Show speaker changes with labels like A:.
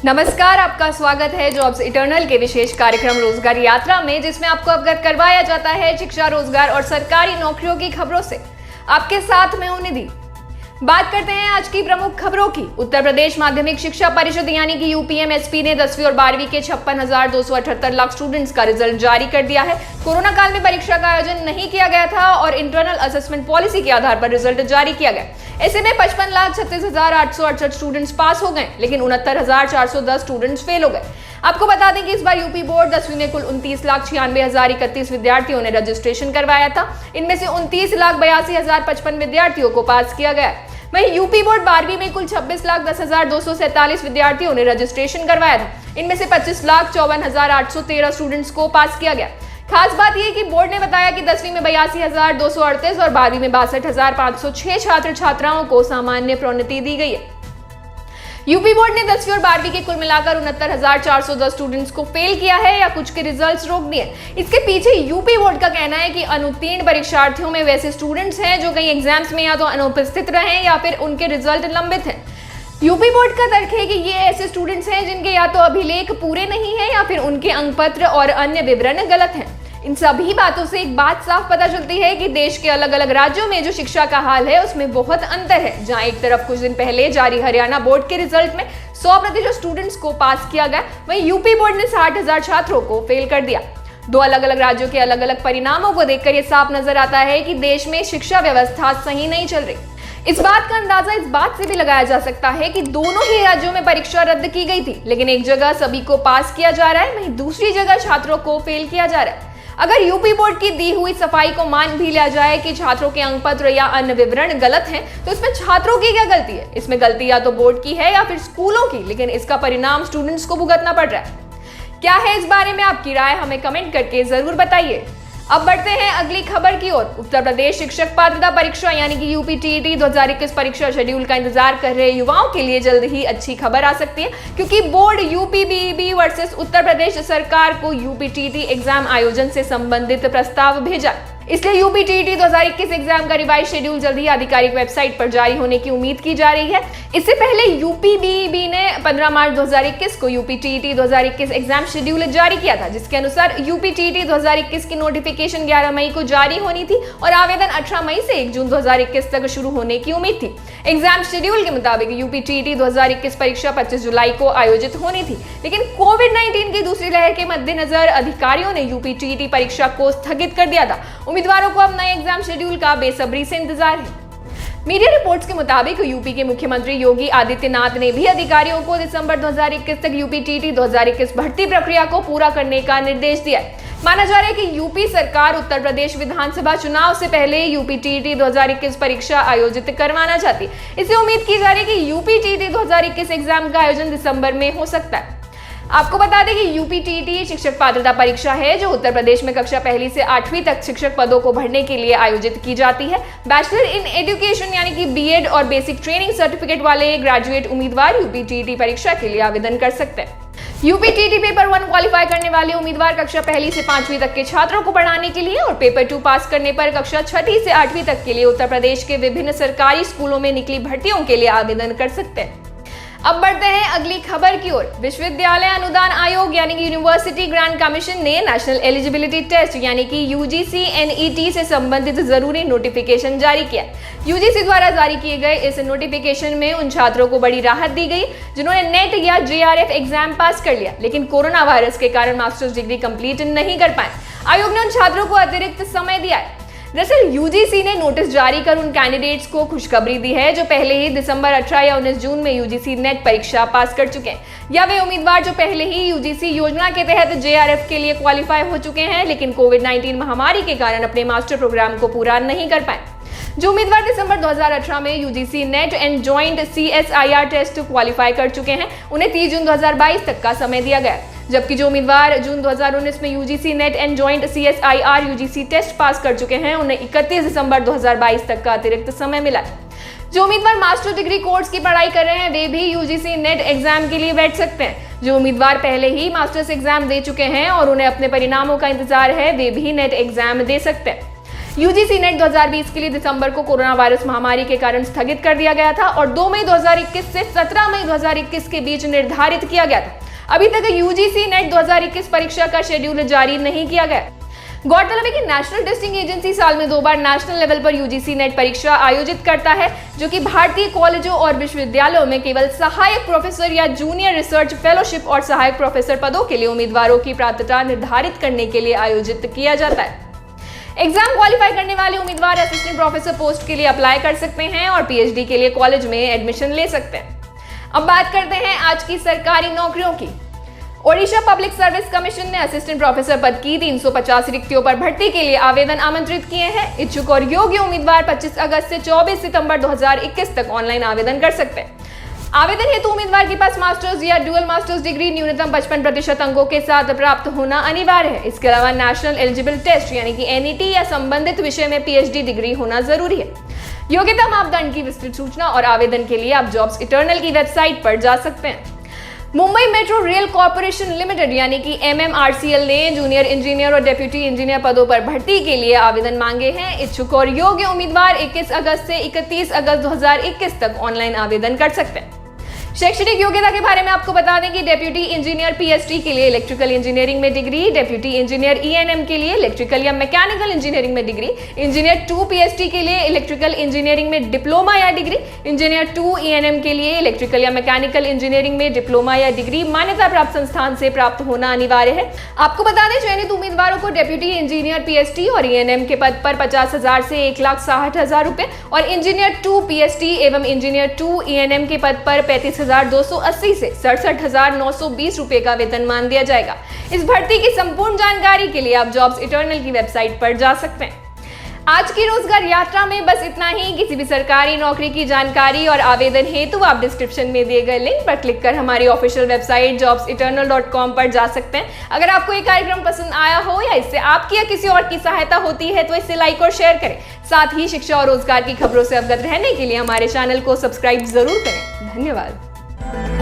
A: नमस्कार, आपका स्वागत है जॉब्स इटर्नल के विशेष कार्यक्रम रोजगार यात्रा में, जिसमें आपको अवगत करवाया जाता है शिक्षा, रोजगार और सरकारी नौकरियों की खबरों से। आपके साथ मैं हूं निधि। बात करते हैं आज की प्रमुख खबरों की। उत्तर प्रदेश माध्यमिक शिक्षा परिषद यानी कि यूपीएमएसपी ने 10वीं और 12वीं के 56,278 लाख स्टूडेंट्स का रिजल्ट जारी कर दिया है। कोरोना काल में परीक्षा का आयोजन नहीं किया गया था और इंटरनल असेसमेंट पॉलिसी के आधार पर रिजल्ट जारी किया गया। ऐसे में 55,36,868 स्टूडेंट्स पास हो गए, लेकिन 69,410 स्टूडेंट्स फेल हो गए। आपको बता दें कि इस बार यूपी बोर्ड 10वीं में कुल 29,96,031 विद्यार्थियों ने रजिस्ट्रेशन करवाया था। इनमें से 29,82,055 विद्यार्थियों को पास किया गया। वहीं यूपी बोर्ड 12वीं में कुल 26,10,247 विद्यार्थियों ने रजिस्ट्रेशन करवाया था। इनमें से 25,54,813 स्टूडेंट्स को पास किया गया। खास बात यह कि बोर्ड ने बताया कि 10वीं में 82,238 और 12वीं में 62,506 छात्र छात्राओं को सामान्य प्रोन्नति दी गई है। यूपी बोर्ड ने 10वीं और 12वीं के कुल मिलाकर 69,410 स्टूडेंट्स को फेल किया है या कुछ के रिजल्ट्स रोक दिए। इसके पीछे यूपी बोर्ड का कहना है कि अनुत्तीर्ण परीक्षार्थियों में वैसे स्टूडेंट्स हैं जो कई एग्जाम्स में या तो अनुपस्थित रहे या फिर उनके रिजल्ट लंबित हैं। यूपी बोर्ड का तर्क है कि ये ऐसे स्टूडेंट्स हैं जिनके या तो अभिलेख पूरे नहीं है या फिर उनके अंकपत्र और अन्य विवरण गलत हैं। इन सभी बातों से एक बात साफ पता चलती है कि देश के अलग अलग राज्यों में जो शिक्षा का हाल है उसमें बहुत अंतर है। जहां एक तरफ कुछ दिन पहले जारी हरियाणा बोर्ड के रिजल्ट में 100% स्टूडेंट्स को पास किया गया, वहीं यूपी बोर्ड ने 60,000 छात्रों को फेल कर दिया। दो अलग अलग राज्यों के अलग अलग परिणामों को देखकर यह साफ नजर आता है कि देश में शिक्षा व्यवस्था सही नहीं चल रही। इस बात का अंदाजा इस बात से भी लगाया जा सकता है कि दोनों ही राज्यों में परीक्षा रद्द की गई थी, लेकिन एक जगह सभी को पास किया जा रहा है, वहीं दूसरी जगह छात्रों को फेल किया जा रहा है। अगर यूपी बोर्ड की दी हुई सफाई को मान भी लिया जाए कि छात्रों के अंकपत्र या अन्य विवरण गलत हैं, तो इसमें छात्रों की क्या गलती है? इसमें गलती या तो बोर्ड की है या फिर स्कूलों की, लेकिन इसका परिणाम स्टूडेंट्स को भुगतना पड़ रहा है। क्या है इस बारे में आपकी राय? हमें कमेंट करके जरूर बताइए। अब बढ़ते हैं अगली खबर की ओर। उत्तर प्रदेश शिक्षक पात्रता परीक्षा यानी कि यूपीटीईटी 2021 परीक्षा शेड्यूल का इंतजार कर रहे युवाओं के लिए जल्द ही अच्छी खबर आ सकती है, क्योंकि बोर्ड यूपीबीबी वर्सेस उत्तर प्रदेश सरकार को यूपीटीईटी एग्जाम आयोजन से संबंधित प्रस्ताव भेजा। इसलिए यूपीटीईटी 2021 एग्जाम का रिवाइज शेड्यूल जल्द ही आधिकारिक वेबसाइट पर जारी होने की उम्मीद की जा रही है। इससे पहले यूपीबीबी ने 15 मार्च 2021 को यूपीटीईटी 2021 एग्जाम शेड्यूल जारी किया था, जिसके अनुसार यूपीटीईटी 2021 की नोटिफिकेशन 11 मई को जारी होनी थी और आवेदन 18 मई से 1 जून 2021 तक शुरू होने की उम्मीद थी। एग्जाम शेड्यूल के मुताबिक यूपीटीईटी 2021 परीक्षा 25 जुलाई को आयोजित होनी थी, लेकिन कोविड-19 की दूसरी लहर के मद्देनजर अधिकारियों ने यूपीटीईटी परीक्षा को स्थगित कर दिया था। उम्मीदवारों को अब नए एग्जाम शेड्यूल का बेसब्री से इंतजार है। मीडिया रिपोर्ट्स के मुताबिक यूपी के मुख्यमंत्री योगी आदित्यनाथ ने भी अधिकारियों को दिसंबर 2021 तक यूपीटीईटी 2021 भर्ती प्रक्रिया को पूरा करने का निर्देश दिया है। माना जा रहा है कि यूपी सरकार उत्तर प्रदेश विधानसभा चुनाव से पहले यूपीटीईटी 2021 परीक्षा आयोजित करवाना चाहती है। इससे उम्मीद की जा रही है कि यूपीटीईटी 2021 एग्जाम का आयोजन दिसंबर में हो सकता है। आपको बता दें कि यूपीटीईटी शिक्षक पात्रता परीक्षा है जो उत्तर प्रदेश में कक्षा 1 से 8वीं तक शिक्षक पदों को भरने के लिए आयोजित की जाती है। बैचलर इन एजुकेशन यानी कि बीएड और बेसिक ट्रेनिंग सर्टिफिकेट वाले ग्रेजुएट उम्मीदवार यूपीटीईटी परीक्षा के लिए आवेदन कर सकते हैं। यूपीटीईटी पेपर 1 क्वालिफाई करने वाले उम्मीदवार कक्षा 1 से 5वीं तक के छात्रों को पढ़ाने के लिए और पेपर 2 पास करने पर कक्षा 6 से 8वीं तक के लिए उत्तर प्रदेश के विभिन्न सरकारी स्कूलों में निकली भर्तियों के लिए आवेदन कर सकते हैं। अब बढ़ते हैं अगली खबर की ओर। विश्वविद्यालय अनुदान आयोग यानी कि यूनिवर्सिटी ग्रांट कमीशन ने नेशनल एलिजिबिलिटी टेस्ट यानी कि यूजीसी एनईटी से संबंधित जरूरी नोटिफिकेशन जारी किया। यूजीसी द्वारा जारी किए गए इस नोटिफिकेशन में उन छात्रों को बड़ी राहत दी गई जिन्होंने नेट या जेआरएफ एग्जाम पास कर लिया, लेकिन कोरोना वायरस के कारण मास्टर्स डिग्री कंप्लीट नहीं कर पाए। आयोग ने उन छात्रों को अतिरिक्त समय दिया है। दरअसल यूजीसी ने नोटिस जारी कर उन कैंडिडेट्स को खुशखबरी दी है जो पहले ही दिसंबर 18 या 19 जून में यूजीसी नेट परीक्षा पास कर चुके हैं, या वे उम्मीदवार जो पहले ही यूजीसी योजना के तहत जेआरएफ के लिए क्वालिफाई हो चुके हैं लेकिन कोविड-19 महामारी के कारण अपने मास्टर प्रोग्राम को पूरा नहीं कर पाए। जो उम्मीदवार दिसंबर 2018 में UGC NET and joint CSIR test qualify कर चुके हैं उन्हें 30 जून 2022 तक का समय दिया गया, जबकि जो उम्मीदवार जून 2019 में UGC NET and joint CSIR UGC test pass कर चुके हैं उन्हें 31 दिसंबर 2022 तक का अतिरिक्त समय मिला है। जो उम्मीदवार मास्टर डिग्री कोर्स की पढ़ाई कर रहे हैं वे भी यूजीसी नेट एग्जाम के लिए बैठ सकते हैं। जो उम्मीदवार पहले ही मास्टर्स एग्जाम दे चुके हैं और उन्हें अपने परिणामों का इंतजार है वे भी नेट एग्जाम दे सकते हैं। यूजीसी नेट 2020 के लिए दिसंबर को कोरोना वायरस महामारी के कारण स्थगित कर दिया गया था और 2 मई 2021 से 17 मई 2021 के बीच निर्धारित किया गया था। अभी तक यूजीसी नेट 2021 परीक्षा का शेड्यूल जारी नहीं किया गया। गौरतलब है कि नेशनल टेस्टिंग एजेंसी साल में 2 बार नेशनल लेवल पर यूजीसी नेट परीक्षा आयोजित करता है, जो कि भारतीय कॉलेजों और विश्वविद्यालयों में केवल सहायक प्रोफेसर या जूनियर रिसर्च फेलोशिप और सहायक प्रोफेसर पदों के लिए उम्मीदवारों की पात्रता निर्धारित करने के लिए आयोजित किया जाता है। एग्जाम क्वालिफाई करने वाले उम्मीदवार असिस्टेंट प्रोफेसर पोस्ट के लिए अप्लाई कर सकते हैं और पीएचडी के लिए कॉलेज में एडमिशन ले सकते हैं। अब बात करते हैं आज की सरकारी नौकरियों की। ओडिशा पब्लिक सर्विस कमीशन ने असिस्टेंट प्रोफेसर पद की 350 रिक्तियों पर भर्ती के लिए आवेदन आमंत्रित किए हैं। इच्छुक और योग्य उम्मीदवार 25 अगस्त से 24 सितंबर 2021 तक ऑनलाइन आवेदन कर सकते हैं। आवेदन हेतु उम्मीदवार के पास मास्टर्स या डुअल मास्टर्स डिग्री न्यूनतम 55% अंकों के साथ प्राप्त होना अनिवार्य है। इसके अलावा नेशनल एलिजिबल टेस्ट यानी कि एनईटी या संबंधित विषय में पीएचडी डिग्री होना जरूरी है। योग्यता मापदंड की विस्तृत सूचना और आवेदन के लिए आप जॉब्स इटर्नल की वेबसाइट पर जा सकते हैं। Mumbai metro rail corporation limited यानी कि MMRCL ने जूनियर इंजीनियर और डेप्यूटी इंजीनियर पदों पर भर्ती के लिए आवेदन मांगे हैं। इच्छुक और योग्य उम्मीदवार 21 अगस्त से 31 अगस्त 2021 तक ऑनलाइन आवेदन कर सकते हैं। शैक्षणिक योग्यता के बारे में आपको बता दें कि डेप्यूटी इंजीनियर पीएचडी के लिए इलेक्ट्रिकल इंजीनियरिंग में डिग्री, डेप्यूटी इंजीनियर ENM के लिए इलेक्ट्रिकल या मैकेनिकल इंजीनियरिंग में डिग्री, इंजीनियर 2 पीएचडी के लिए इलेक्ट्रिकल इंजीनियरिंग में डिप्लोमा या डिग्री, इंजीनियर 2 ENM के लिए इलेक्ट्रिकल या मैकेनिकल इंजीनियरिंग में डिप्लोमा या डिग्री मान्यता प्राप्त संस्थान से प्राप्त होना अनिवार्य है। आपको बता दें चयनित उम्मीदवारों को डेप्यूटी इंजीनियर पीएचडी और ENM के पद पर 50,000 से 1,60,000 रुपए और इंजीनियर 2 पीएचडी एवं इंजीनियर 2 ENM के पद पर 35,280 से 67,920 रुपए का वेतनमान दिया जाएगा। इस भर्ती की संपूर्ण जानकारी के लिए आप जॉब्स इटर्नल की वेबसाइट पर जा सकते हैं। आज की रोजगार यात्रा में बस इतना ही। किसी भी सरकारी नौकरी की जानकारी और आवेदन हेतु आप डिस्क्रिप्शन में दिए गए लिंक पर क्लिक कर हमारी ऑफिशियल वेबसाइट jobseternal.com पर जा सकते हैं। अगर आपको ये कार्यक्रम पसंद आया हो या इससे आपकी या किसी और की सहायता होती है तो इसे लाइक और शेयर करें। साथ ही शिक्षा और रोजगार की खबरों से अवगत रहने के लिए हमारे चैनल को सब्सक्राइब जरूर करें। धन्यवाद।